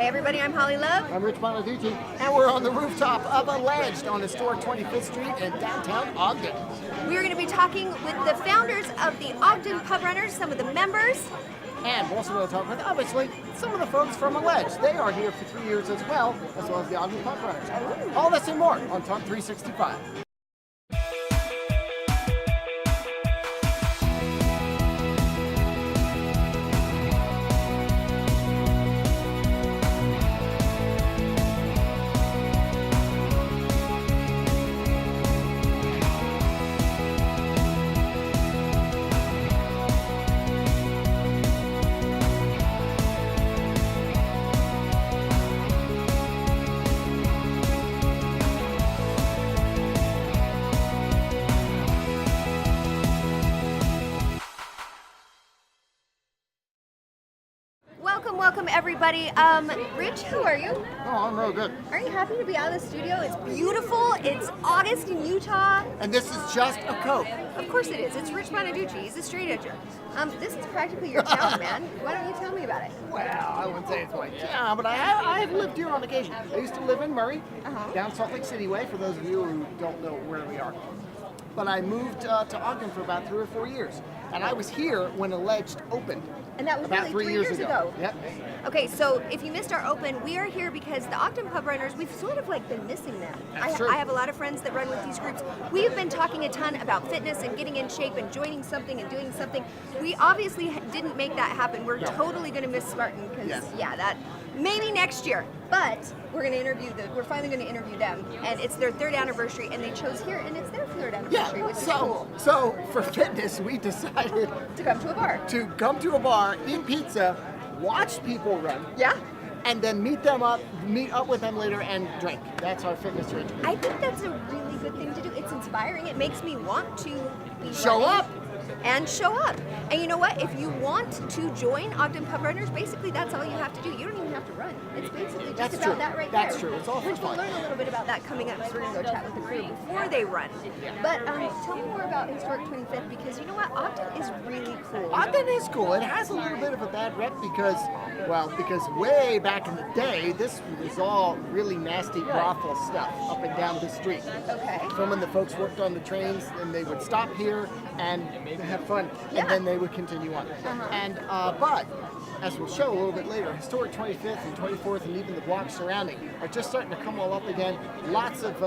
Hey everybody, I'm Holly Love. I'm Rich Bonaducci, and we're on the rooftop of Alleged on historic 25th Street in downtown Ogden. We are going to be talking with the founders of the Ogden Pub Runners, some of the members. And we're also going to talk with, obviously, some of the folks from Alleged. They are here for 3 years as well as the Ogden Pub Runners. Ooh. All this and more on Talk 365. Welcome everybody. Rich, how are you? Oh, I'm real good. Are you happy to be out of the studio? It's beautiful. It's August in Utah. And this is just a Coke. Of course it is. It's Rich Bonaducci. He's a straight edger. This is practically your town, man. Why don't you tell me about it? Well, I wouldn't say it's my town, but I have lived here on occasion. I used to live in Murray, down Salt Lake City way, for those of you who don't know where we are. But I moved to Ogden for about 3 or 4 years. And I was here when Alleged opened. And that was about really 3 years ago. Yep. Okay, so if you missed our open, we are here because the Ogden Pub Runners, we've sort of like been missing them. That's true. I have a lot of friends that run with these groups. We've been talking a ton about fitness and getting in shape and joining something and doing something. We obviously didn't make that happen. We're totally going to miss Spartan because, that maybe next year. But we're going to we're finally going to interview them. And it's their 3rd anniversary, and they chose here, and it's their 3rd anniversary, which is cool. So for fitness, we decided To come to a bar. to come to a bar, eat pizza, watch people run, Yeah. and then meet up with them later and drink. That's our fitness ritual. I think that's a really good thing to do. It's inspiring. It makes me want to be Show running up. And show up. And you know what? If you want to join Ogden Pub Runners, basically that's all you have to do. You don't even have to run. It's basically just That's about true. that right That's there. true. It's all for Which we'll fun. learn a little bit about that coming up because we're going to go chat with the crew before they run. But tell me more about Historic 25th because you know what? Ogden is really cool. Ogden is cool. It has a little bit of a bad rep because way back in the day, this was all really nasty brothel stuff up and down the street. Okay. From when the folks worked on the trains, and they would stop here and have fun, and then they would continue on. And but as we'll show a little bit later, historic 25th and 24th and even the blocks surrounding are just starting to come all up again. Lots of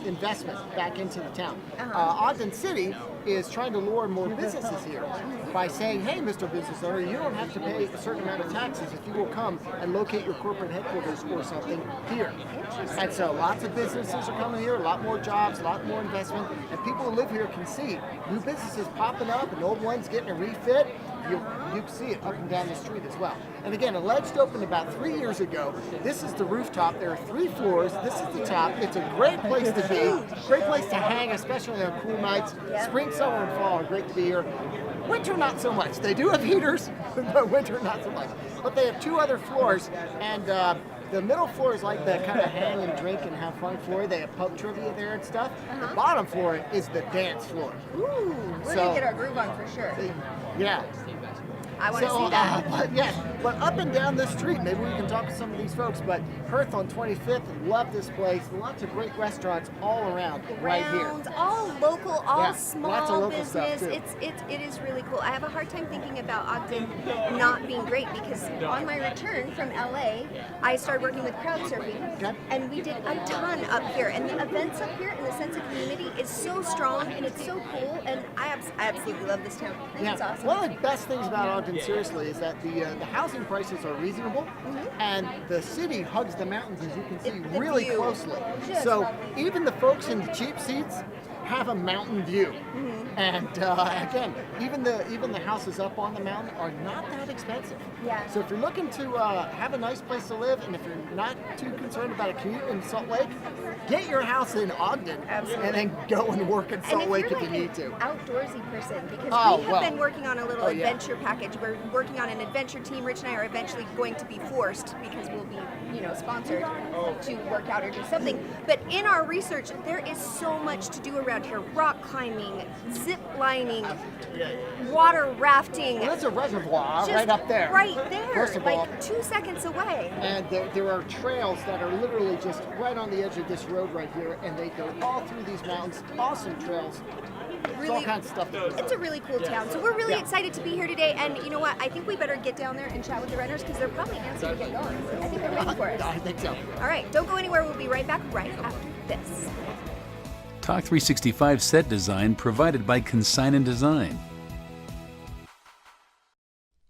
investment back into the town. Ogden City is trying to lure more businesses here by saying, hey, Mr. Business Owner, you don't have to pay a certain amount of taxes if you will come and locate your corporate headquarters or something here. And so lots of businesses are coming here, a lot more jobs, a lot more investment, and people who live here can see new businesses popping up and old ones getting a refit. You can see it up and down the street as well. And again, Alleged opened about 3 years ago. This is the rooftop. There are 3 floors. This is the top. It's a great place to be. Great place to hang, especially on cool nights. Spring, summer, and fall are great to be here. Winter, not so much. They do have heaters, but winter, not so much. But they have 2 other floors, and the middle floor is like the kind of hang and drink and have fun floor. They have pub trivia there and stuff. The bottom floor is the dance floor. Ooh, we're going to get our groove on for sure. Yeah. I want to see that. But up and down the street, maybe we can talk to some of these folks, but Perth on 25th, love this place. Lots of great restaurants all around right here. All local, all small lots of local business. stuff too. It is really cool. I have a hard time thinking about Ogden not being great because on my return from LA, I started working with crowd surfing, and we did a ton up here. And the events up here and the sense of community is so strong and it's so cool. And I absolutely love this town. I think it's awesome. One of the best things about Ogden, seriously, is that the housing prices are reasonable, and the city hugs the mountains, as you can see, really closely. So even the folks in the cheap seats have a mountain view. And again, even the houses up on the mountain are not that expensive. Yeah. So if you're looking to have a nice place to live, and if you're not too concerned about a commute in Salt Lake, get your house in Ogden, and then go and work in Salt Lake if you need to. Outdoorsy person, because we have been working on a little adventure package. We're working on an adventure team. Rich and I are eventually going to be forced, because we'll be, sponsored to work out or do something. But in our research, there is so much to do around around here: rock climbing, zip lining, water rafting. Well, that's a reservoir Just right up there. Right there, First of all. like 2 seconds away. And there are trails that are literally just right on the edge of this road right here, and they go all through these mountains. Awesome trails. There's all kinds of stuff to do. It's a really cool town. So we're really excited to be here today. And you know what? I think we better get down there and chat with the runners because they're probably antsy to get going. I think they're waiting for us. I think so. All right, don't go anywhere. We'll be right back right after this. Talk 365 set design provided by Consign and Design.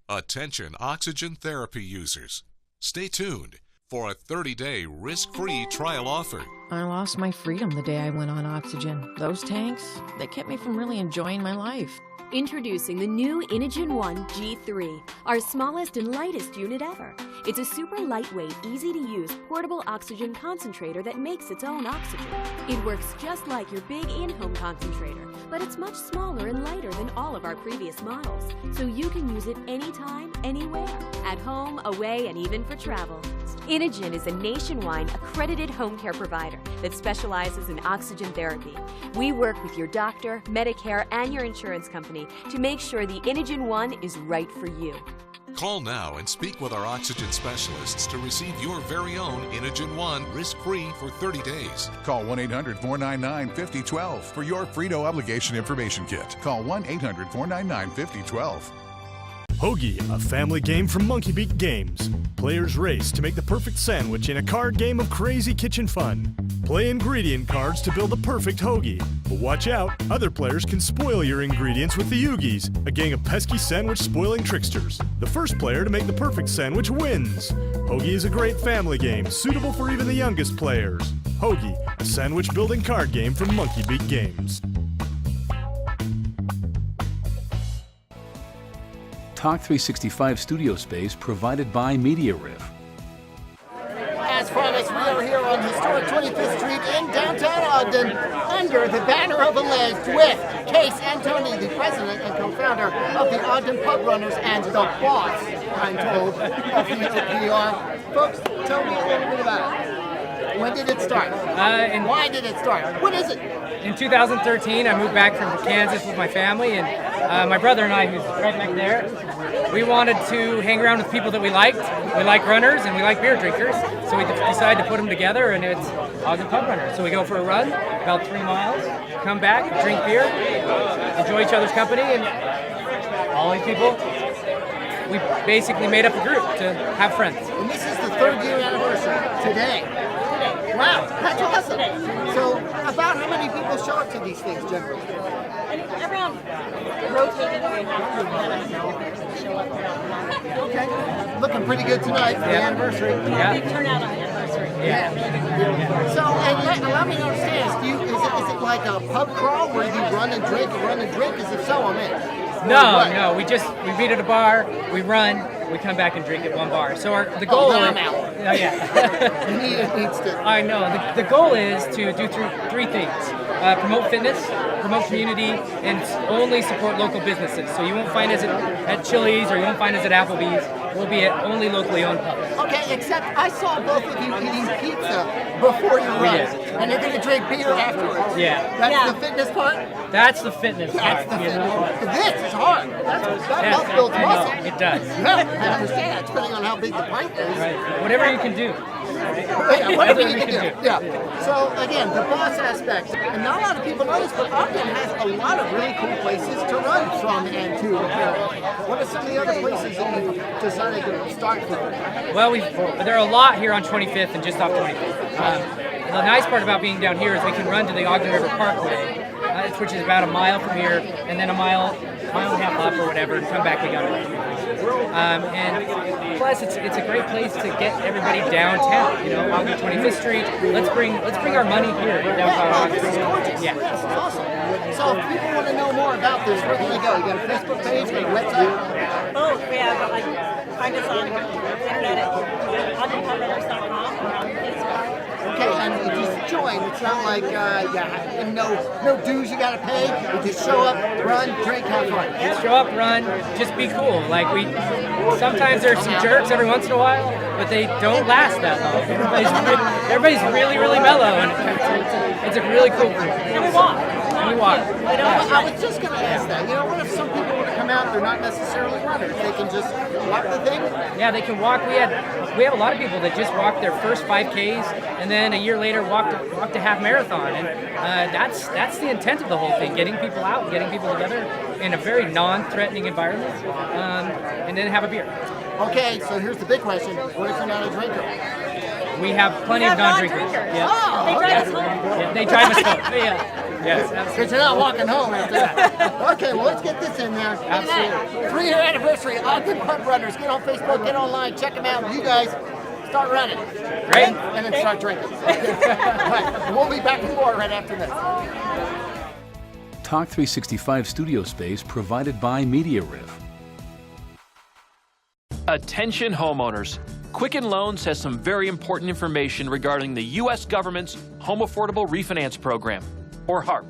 Attention oxygen therapy users. Stay tuned for a 30-day risk-free trial offer. I lost my freedom the day I went on oxygen. Those tanks, they kept me from really enjoying my life. Introducing the new Inogen 1 G3, our smallest and lightest unit ever. It's a super lightweight, easy-to-use portable oxygen concentrator that makes its own oxygen. It works just like your big in-home concentrator, but it's much smaller and lighter than all of our previous models, so you can use it anytime, anywhere, at home, away, and even for travel. Inogen is a nationwide accredited home care provider that specializes in oxygen therapy. We work with your doctor, Medicare, and your insurance company to make sure the Inogen 1 is right for you. Call now and speak with our oxygen specialists to receive your very own Inogen 1 risk-free for 30 days. Call 1-800-499-5012 for your free no obligation information kit. Call 1-800-499-5012. Hoagie, a family game from Monkey Beat Games. Players race to make the perfect sandwich in a card game of crazy kitchen fun. Play ingredient cards to build the perfect hoagie. But watch out, other players can spoil your ingredients with the Oogies, a gang of pesky sandwich spoiling tricksters. The first player to make the perfect sandwich wins. Hoagie is a great family game, suitable for even the youngest players. Hoagie, a sandwich building card game from Monkey Beat Games. Talk 365 studio space provided by Media Riff. As promised, we are here on historic 25th Street in downtown Ogden, under the banner of Alleged, with Case Antoni, the president and co-founder of the Ogden Pub Runners and the boss, I'm told, of the OPR. Folks, tell me a little bit about it. When did it start? And why did it start? What is it? In 2013, I moved back from Kansas with my family, and my brother and I, who's right back there, we wanted to hang around with people that we liked. We like runners and we like beer drinkers, so we decided to put them together, and it's Ogden Pub Runners. So we go for a run, about 3 miles, come back, drink beer, enjoy each other's company, and all these people, we basically made up a group to have friends. And this is the 3rd year anniversary today. Wow, that's awesome. So, about how many people show up to these things generally? Around rotating, we have show up around. Okay, looking pretty good tonight for the anniversary. Yeah, big turnout on the anniversary. Yeah. So, and allow me to understand, is it like a pub crawl where you run and drink? Because if so, I'm in. No, we meet at a bar, we run, we come back and drink at one bar. So the goal is, I'm out. It needs to. I know. The goal is to do three things: promote fitness, promote community, and only support local businesses. So you won't find us at Chili's or you won't find us at Applebee's. We'll be at only locally owned pubs. Okay, except I saw both of you eating pizza before you run, and you're going to drink beer afterwards. Yeah. That's the fitness part? That's the fitness part. This is hard. That builds muscle. It does. Yeah, I understand, depending on how big the pint is. Right. Whatever you can do. Yeah, whatever you can do. Yeah. So again, the boss aspect, and not a lot of people know this, but Ogden has a lot of really cool places to run from and to. What are some of the other places that you decided to start from? Well, there are a lot here on 25th and just off 25th. The nice part about being down here is we can run to the Ogden River Parkway, which is about a mile from here, and then a mile and a half up or whatever, and come back again. And plus, it's a great place to get everybody downtown. You know, Ogden 25th Street. Let's bring our money here downtown Ogden. This is gorgeous. Yeah, this is awesome. So if people want to know more about this, where can they go? You got a Facebook page, got a website? Oh, yeah, but find us on the internet at ogdenpubrunners.com or on Facebook. Okay, and you just join. It's not like no dues you gotta pay. You just show up, run, drink, have fun. Just show up, run, just be cool. Like sometimes there's some jerks every once in a while, but they don't last that long. Everybody's really, really mellow, and it's a really cool group. And we walk. We walk. I was just going to ask that. You know, what if some people want to come out, they're not necessarily runners, they can just walk the thing? Yeah, they can walk. We have a lot of people that just walked their first 5Ks and then a year later walked a half marathon, and that's the intent of the whole thing: getting people out, getting people together in a very non-threatening environment, and then have a beer. Okay, so here's the big question: what if you're not a drinker? We have plenty of non-drinkers. Yeah. Oh, They drive us home. Yeah, they drive us home. Yeah. Yes, absolutely. Because you're not walking home after that. Okay, well, let's get this in there. Absolutely. 3-year anniversary, Ogden Pub Runners. Get on Facebook, get online, check them out. You guys start running. Great. And then start drinking. Right, we'll be back with more right after this. Talk 365 studio space provided by Media Riff. Attention homeowners. Quicken Loans has some very important information regarding the U.S. government's Home Affordable Refinance Program, or HARP.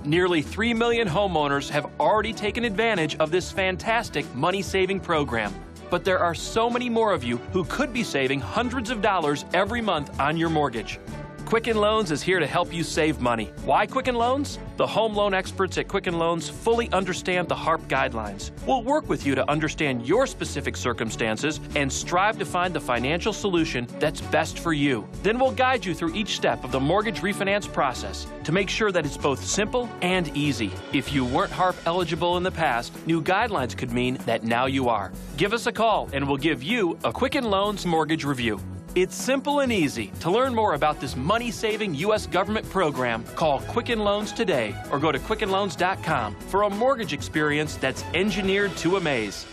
Nearly 3 million homeowners have already taken advantage of this fantastic money-saving program. But there are so many more of you who could be saving hundreds of dollars every month on your mortgage. Quicken Loans is here to help you save money. Why Quicken Loans? The home loan experts at Quicken Loans fully understand the HARP guidelines. We'll work with you to understand your specific circumstances and strive to find the financial solution that's best for you. Then we'll guide you through each step of the mortgage refinance process to make sure that it's both simple and easy. If you weren't HARP eligible in the past, new guidelines could mean that now you are. Give us a call and we'll give you a Quicken Loans mortgage review. It's simple and easy. To learn more about this money-saving U.S. government program, call Quicken Loans today or go to quickenloans.com for a mortgage experience that's engineered to amaze.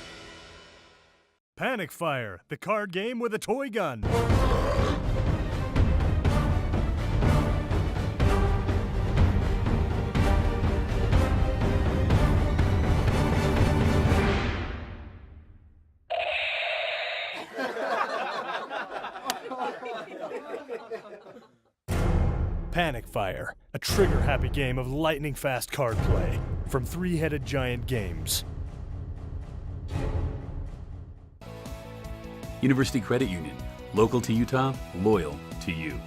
Panic Fire, the card game with a toy gun. Panic Fire, a trigger-happy game of lightning-fast card play from Three-Headed Giant Games. University Credit Union, local to Utah, loyal to you.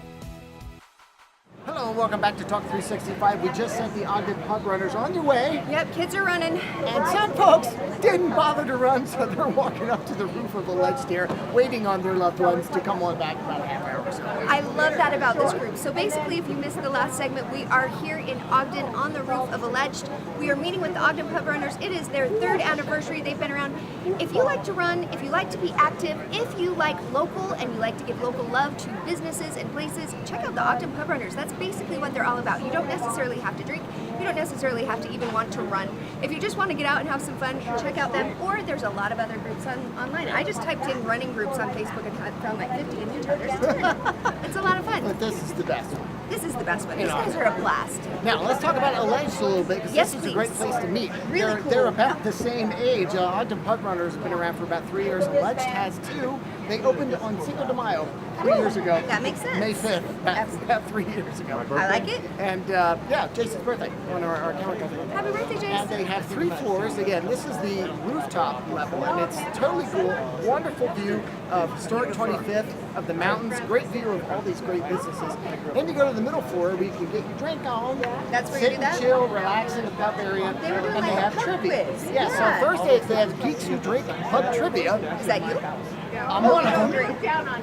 Hello and welcome back to Talk 365. We just sent the Ogden Pub Runners on their way. Yep, kids are running. And some folks didn't bother to run, so they're walking up to the roof of a ledge here, waiting on their loved ones to come on back about a half hour or so. I love that about this group. So basically, if you missed the last segment, we are here in Ogden on the roof of Alleged. We are meeting with the Ogden Pub Runners. It is their 3rd anniversary. They've been around. If you like to run, if you like to be active, if you like local and you like to give local love to businesses and places, check out the Ogden Pub Runners. That's basically what they're all about. You don't necessarily have to drink. You don't necessarily have to even want to run. If you just want to get out and have some fun, check out them. Or there's a lot of other groups online. I just typed in running groups on Facebook and found like 50 in Utah. There's a ton. It's a lot of fun. But this is the best one. This is the best one. These guys are a blast. Now, let's talk about Alleged a little bit, because Yes, this is a great place to meet. Really cool. They're about the same age. Ogden Pub Runners have been around for about 3 years. Alleged has 2. They opened on Cinco de Mayo 3 years ago. That makes sense. May 5th, about 3 years ago. I like it. And yeah, Jason's birthday on our camera company. Happy birthday, Jason. And they have 3 floors. Again, this is the rooftop level, and it's totally cool. Wonderful view of historic 25th, of the mountains. Great view of all these great businesses. Then you go to the middle floor where you can get your drink on. That's where you sit do and that? chill, relax in the pub area. They were doing and like they a have pub trivia. quiz. Yeah, Yeah. so Thursdays they have Geeks Who Drink Pub Trivia. Is that you? I'm one of them.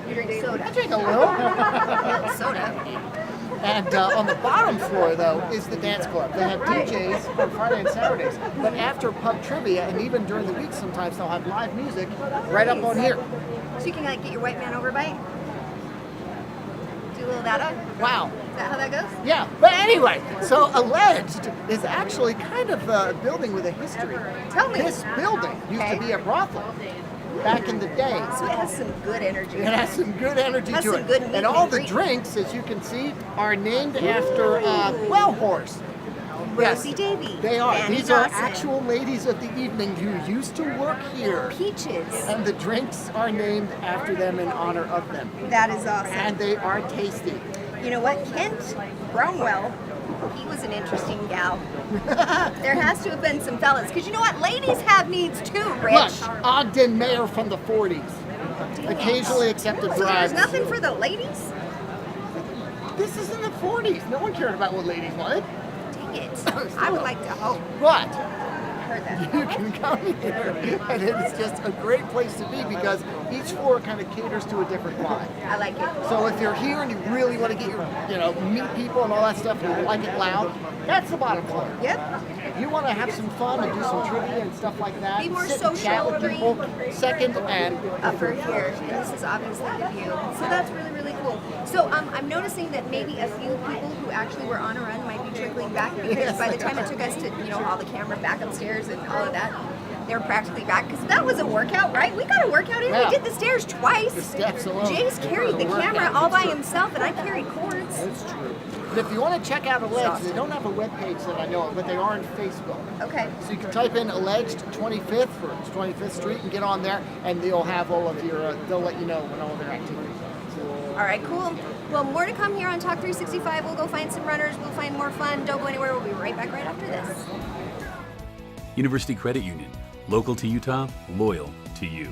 You drink soda. I drink a little. Soda. And on the bottom floor, though, is the dance club. They have DJs on Friday and Saturdays. But after pub trivia, and even during the week sometimes, they'll have live music right up on here. So you can like get your white man overbite? Do a little data? Wow. Is that how that goes? Yeah, but anyway, so Alleged is actually kind of a building with a history. Tell me. This building used to be a brothel back in the day. So it has some good energy. It has some good energy Has to some it. good meat And all and the grease. drinks, as you can see, are named after well horse. Rosie Davy. They are. Fanny These are Dawson. actual ladies of the evening who used to work here. Peaches. And the drinks are named after them in honor of them. That is awesome. And they are tasty. You know what? Kent Bromwell, he was an interesting gal. There has to have been some fellas. Because you know what? Ladies have needs too, Rich. Look, Ogden mayor from the 40s. Occasionally accepted So bribes. there's nothing for the ladies? This is in the 40s. No one cared about what ladies wanted. make it. I would like to hope. But Heard that. you can come here, and it's just a great place to be because each floor kind of caters to a different vibe. I like it. So if you're here and you really want to get your, meet people and all that stuff, and you like it loud, that's the bottom floor. Yep. If you want to have some fun and do some trivia and stuff like that, Be more sit and chat social, with people, second and upper here, and this is obviously the view. So that's really, really cool. So I'm noticing that maybe a few people who actually were on a run might be trickling back because by the time it took us to, haul the camera back upstairs and all of that, they're practically back because that was a workout, right? We got a workout in. Yeah. We did the stairs twice. The steps alone. Jace carried the camera all by himself, and I carried cords. That's true. And if you want to check out Alleged, they don't have a webpage that I know of, but they are on Facebook. Okay. So you can type in Alleged 25th for 25th Street and get on there, and they'll have all of your, they'll let you know when all their activities are. All right, cool. Well, more to come here on Talk 365. We'll go find some runners. We'll find more fun. Don't go anywhere. We'll be right back right after this. University Credit Union. Local to Utah, loyal to you.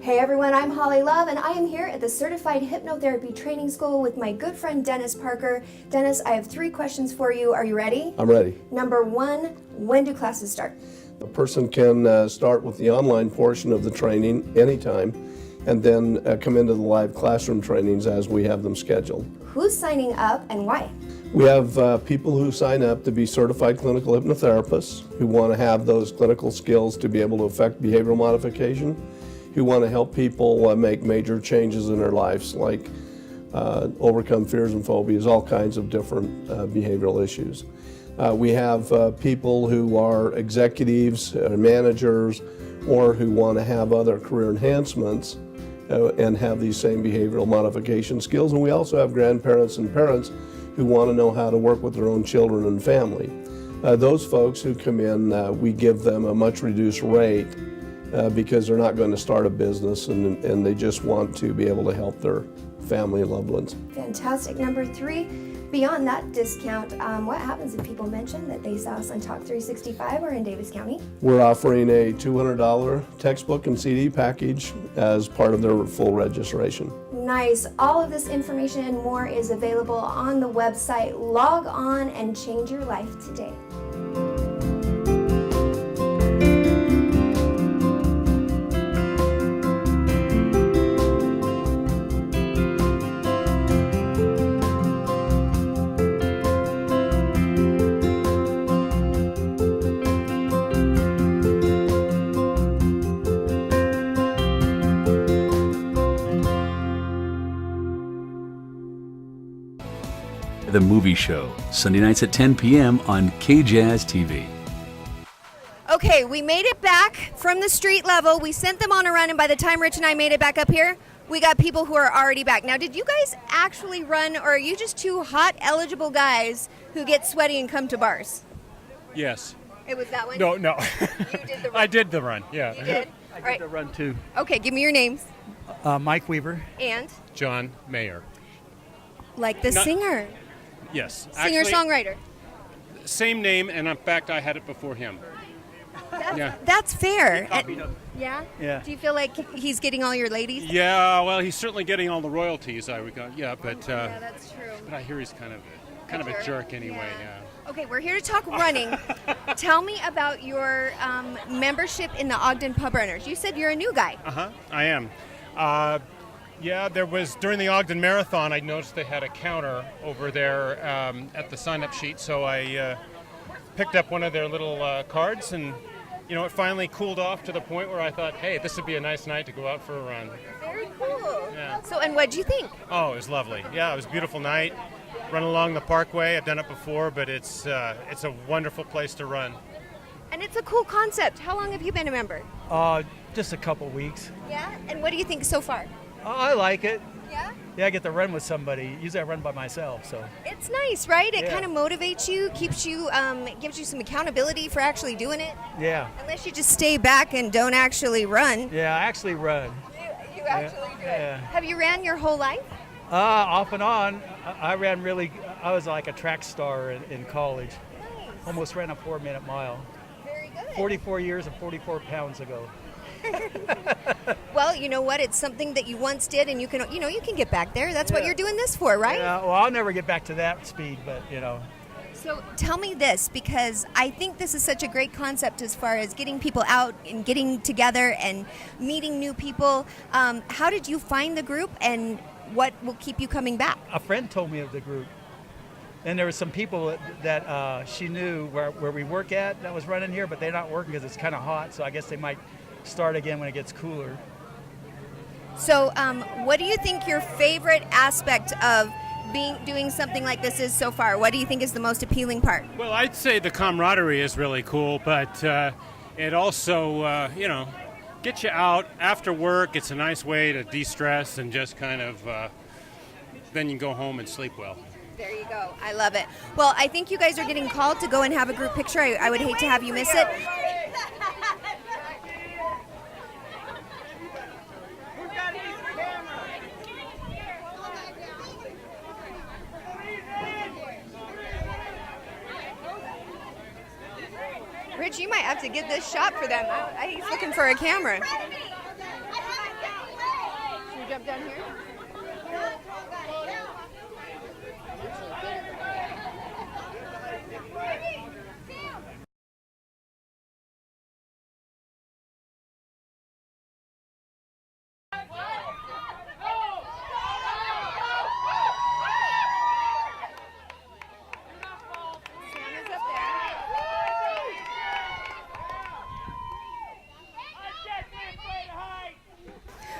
Hey everyone, I'm Holly Love, and I am here at the Certified Hypnotherapy Training School with my good friend Dennis Parker. Dennis, I have 3 questions for you. Are you ready? I'm ready. Number 1, when do classes start? A person can start with the online portion of the training anytime, and then come into the live classroom trainings as we have them scheduled. Who's signing up and why? We have people who sign up to be certified clinical hypnotherapists who want to have those clinical skills to be able to affect behavioral modification, who want to help people make major changes in their lives, like overcome fears and phobias, all kinds of different behavioral issues. We have people who are executives, managers, or who want to have other career enhancements and have these same behavioral modification skills. And we also have grandparents and parents who want to know how to work with their own children and family. Those folks who come in, we give them a much reduced rate because they're not going to start a business and they just want to be able to help their family and loved ones. Fantastic. Number 3, beyond that discount, what happens if people mention that they saw us on Talk 365 or in Davis County? We're offering a $200 textbook and CD package as part of their full registration. Nice. All of this information and more is available on the website. Log on and change your life today. The Movie Show, Sunday nights at 10 p.m. on KJZZ TV. Okay, we made it back from the street level. We sent them on a run, and by the time Rich and I made it back up here, we got people who are already back. Now, did you guys actually run, or are you just 2 hot, eligible guys who get sweaty and come to bars? Yes. It was that one? No. You did the run. I did the run, yeah. You did? I did the run too. Okay, give me your names. Mike Weaver. And? John Mayer. Like the singer. Yes. Singer-songwriter. Same name, and in fact, I had it before him. That's fair. Yeah? Yeah. Do you feel like he's getting all your ladies? Yeah, well, he's certainly getting all the royalties, I would go. Yeah, but yeah, that's true. But I hear he's kind of a jerk anyway. Yeah. Okay, we're here to talk running. Tell me about your membership in the Ogden Pub Runners. You said you're a new guy. I am. Yeah, there was, during the Ogden Marathon, I noticed they had a counter over there at the sign-up sheet, so I picked up one of their little cards, and, it finally cooled off to the point where I thought, hey, this would be a nice night to go out for a run. Very cool. Yeah. So, and what'd you think? Oh, it was lovely. Yeah, it was a beautiful night. Run along the Parkway. I've done it before, but it's a wonderful place to run. And it's a cool concept. How long have you been a member? Just a couple weeks. Yeah? And what do you think so far? I like it. Yeah? Yeah, I get to run with somebody. Usually I run by myself, so. It's nice, right? It Yeah. kind of motivates you, keeps you, gives you some accountability for actually doing it. Yeah. Unless you just stay back and don't actually run. Yeah, I actually run. You actually do it. Yeah. Have you ran your whole life? Off and on. I was like a track star in college. Nice. Almost ran a 4-minute mile. Very good. 44 years and 44 pounds ago. Well, you know what? It's something that you once did, and you can get back there. That's what you're doing this for, right? Yeah, well, I'll never get back to that speed, but So tell me this, because I think this is such a great concept as far as getting people out and getting together and meeting new people. How did you find the group, and what will keep you coming back? A friend told me of the group. And there were some people that she knew where we work at that was running here, but they're not working because it's kind of hot, so I guess they might start again when it gets cooler. So what do you think your favorite aspect of doing something like this is so far? What do you think is the most appealing part? Well, I'd say the camaraderie is really cool, but it also, gets you out after work. It's a nice way to de-stress and just kind of, then you go home and sleep well. There you go. I love it. Well, I think you guys are getting called to go and have a group picture. I would hate to have you miss it. Rich, you might have to get this shot for them. He's looking for a camera. Should we jump down here?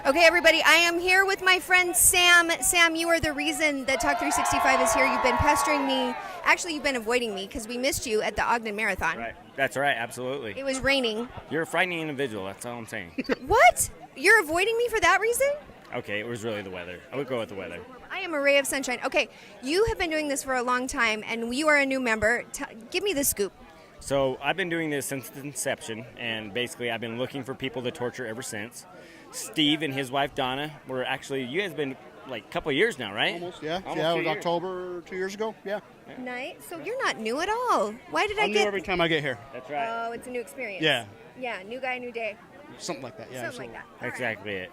Okay, everybody, I am here with my friend Sam. Sam, you are the reason that Talk 365 is here. You've been pestering me. Actually, you've been avoiding me because we missed you at the Ogden Marathon. Right. That's right, absolutely. It was raining. You're a frightening individual, that's all I'm saying. What? You're avoiding me for that reason? Okay, it was really the weather. I would go with the weather. I am a ray of sunshine. Okay, you have been doing this for a long time, and you are a new member. Give me the scoop. So I've been doing this since the inception, and basically I've been looking for people to torture ever since. Steve and his wife Donna were actually, you guys have been like a couple of years now, right? Almost, yeah. Almost yeah, it 2 was years. October 2 years ago, yeah. Nice. So you're not new at all. Why did I I'm get... new every time I get here. That's right. Oh, it's a new experience. Yeah. Yeah, new guy, new day. Something like that, yeah. Something like that. Exactly it.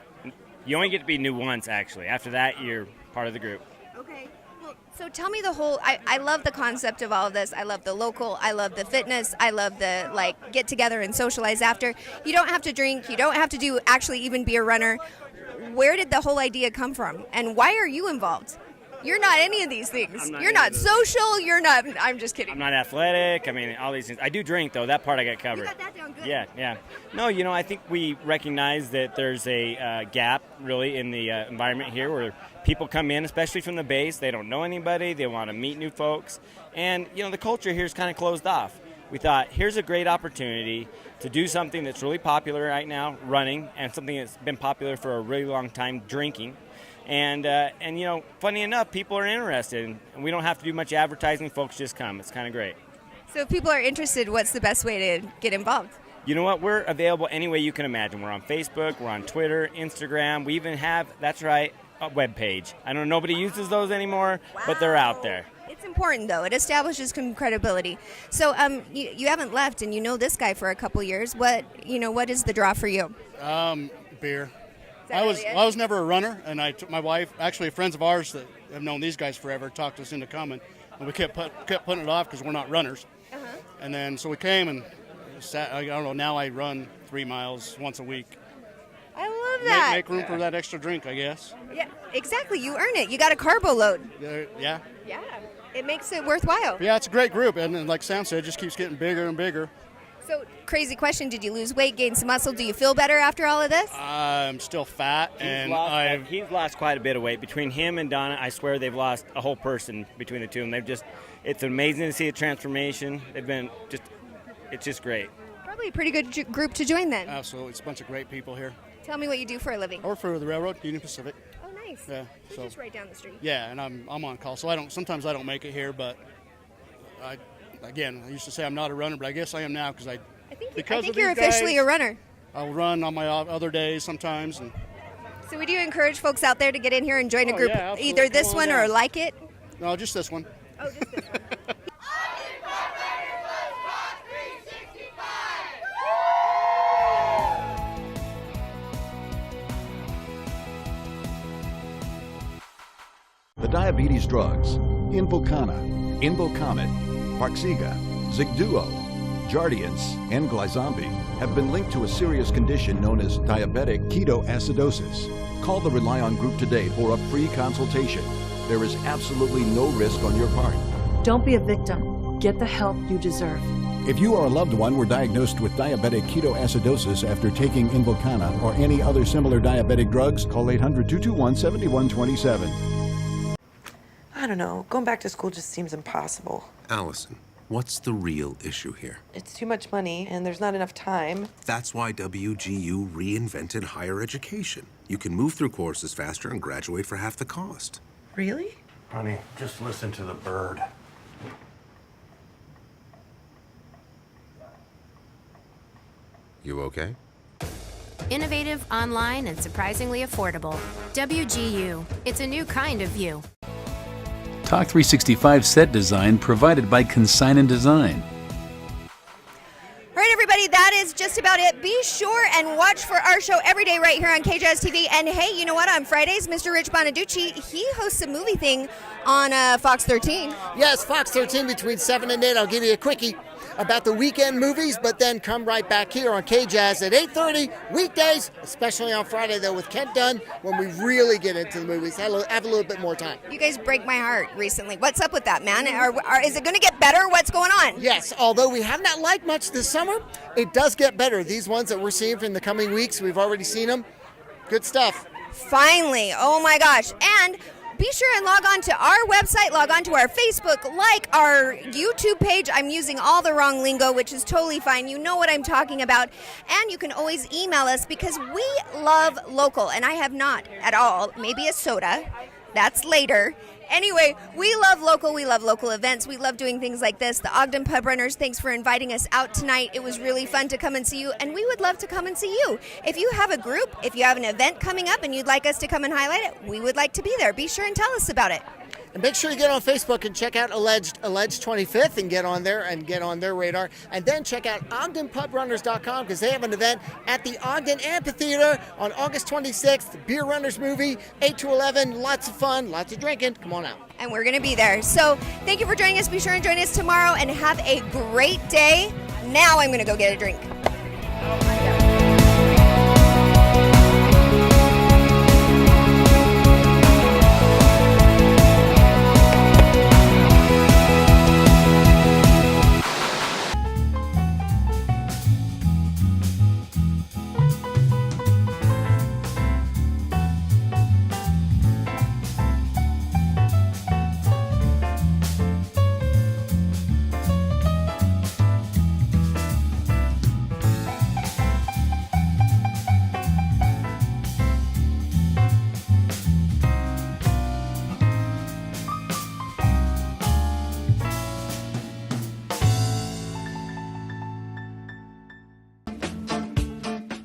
You only get to be new once, actually. After that, you're part of the group. Okay. Well, so tell me the whole... I love the concept of all of this. I love the local. I love the fitness. I love the, get together and socialize after. You don't have to drink. You don't have to actually even be a runner. Where did the whole idea come from? And why are you involved? You're not any of these things. You're not social. You're not... I'm just kidding. I'm not athletic. I mean, all these things. I do drink, though. That part I got covered. You got that down good. Yeah. No, I think we recognize that there's a gap, really, in the environment here where people come in, especially from the base. They don't know anybody. They want to meet new folks. And, the culture here is kind of closed off. We thought, here's a great opportunity to do something that's really popular right now, running, and something that's been popular for a really long time, drinking. And funny enough, people are interested, and we don't have to do much advertising. Folks just come. It's kind of great. So if people are interested, what's the best way to get involved? You know what? We're available any way you can imagine. We're on Facebook, we're on Twitter, Instagram. We even have, that's right, a webpage. I know nobody uses those anymore, but they're out there. It's important, though. It establishes some credibility. So you haven't left, and you know this guy for a couple years. What is the draw for you? Beer. I was never a runner, and I took my wife, actually friends of ours that have known these guys forever, talked us into coming, and we kept putting it off because we're not runners. And then so we came, and I don't know. Now I run 3 miles once a week. I love that. Make room for that extra drink, I guess. Yeah, exactly. You earn it. You got a carbo load. Yeah. Yeah. It makes it worthwhile. Yeah, it's a great group, and like Sam said, it just keeps getting bigger and bigger. So, crazy question. Did you lose weight, gain some muscle? Do you feel better after all of this? I'm still fat, He's lost quite a bit of weight. Between him and Donna, I swear they've lost a whole person between the two of them. It's amazing to see a transformation. It's just great. Probably a pretty good group to join then. Absolutely. It's a bunch of great people here. Tell me what you do for a living. I work for the railroad, Union Pacific. Oh, nice. Yeah. So just right down the street. Yeah, and I'm on call, so sometimes I don't make it here, but I used to say I'm not a runner, but I guess I am now because I think you're officially a runner. I'll run on my other days sometimes. And so would you encourage folks out there to get in here and join a group, either this one or like it? No, just this one. Oh, just this one. The diabetes drugs Invokana, Invokamet, Farxiga, Zigduo, Jardiance, and Glyzombi have been linked to a serious condition known as diabetic ketoacidosis. Call the Rely On group today for a free consultation. There is absolutely no risk on your part. Don't be a victim. Get the help you deserve. If you or a loved one were diagnosed with diabetic ketoacidosis after taking Invokana or any other similar diabetic drugs, call 800-221-7127. I don't know. Going back to school just seems impossible. Allison, what's the real issue here? It's too much money, and there's not enough time. That's why WGU reinvented higher education. You can move through courses faster and graduate for half the cost. Really? Honey, just listen to the bird. You okay? Innovative, online, and surprisingly affordable. WGU. It's a new kind of view. Talk 365 set design provided by Consign & Design. All right, everybody, that is just about it. Be sure and watch for our show every day right here on KJZZ TV. And hey, you know what? On Fridays, Mr. Rich Bonaducci, he hosts a movie thing on Fox 13. Yes, Fox 13 between 7 and 8. I'll give you a quickie about the weekend movies, but then come right back here on KJZZ at 8:30 weekdays, especially on Friday, though, with Kent Dunn, when we really get into the movies. Have a little bit more time. You guys break my heart recently. What's up with that, man? Is it going to get better? What's going on? Yes, although we have not liked much this summer, it does get better. These ones that we're seeing in the coming weeks, we've already seen them. Good stuff. Finally. Oh, my gosh. And be sure and log on to our website, log on to our Facebook, like our YouTube page. I'm using all the wrong lingo, which is totally fine. You know what I'm talking about. And you can always email us because we love local, and I have not at all. Maybe a soda. That's later. Anyway, we love local events. We love doing things like this. The Ogden Pub Runners, thanks for inviting us out tonight. It was really fun to come and see you, and we would love to come and see you. If you have a group, if you have an event coming up and you'd like us to come and highlight it, we would like to be there. Be sure and tell us about it. And make sure you get on Facebook and check out Alleged 25th and get on there and get on their radar. And then check out OgdenPubRunners.com because they have an event at the Ogden Amphitheater on August 26th. The Beer Runners movie, 8 to 11. Lots of fun, lots of drinking. Come on out. And we're going to be there. So thank you for joining us. Be sure and join us tomorrow and have a great day. Now I'm going to go get a drink.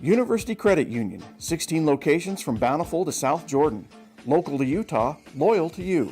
University Credit Union, 16 locations from Bountiful to South Jordan. Local to Utah, loyal to you.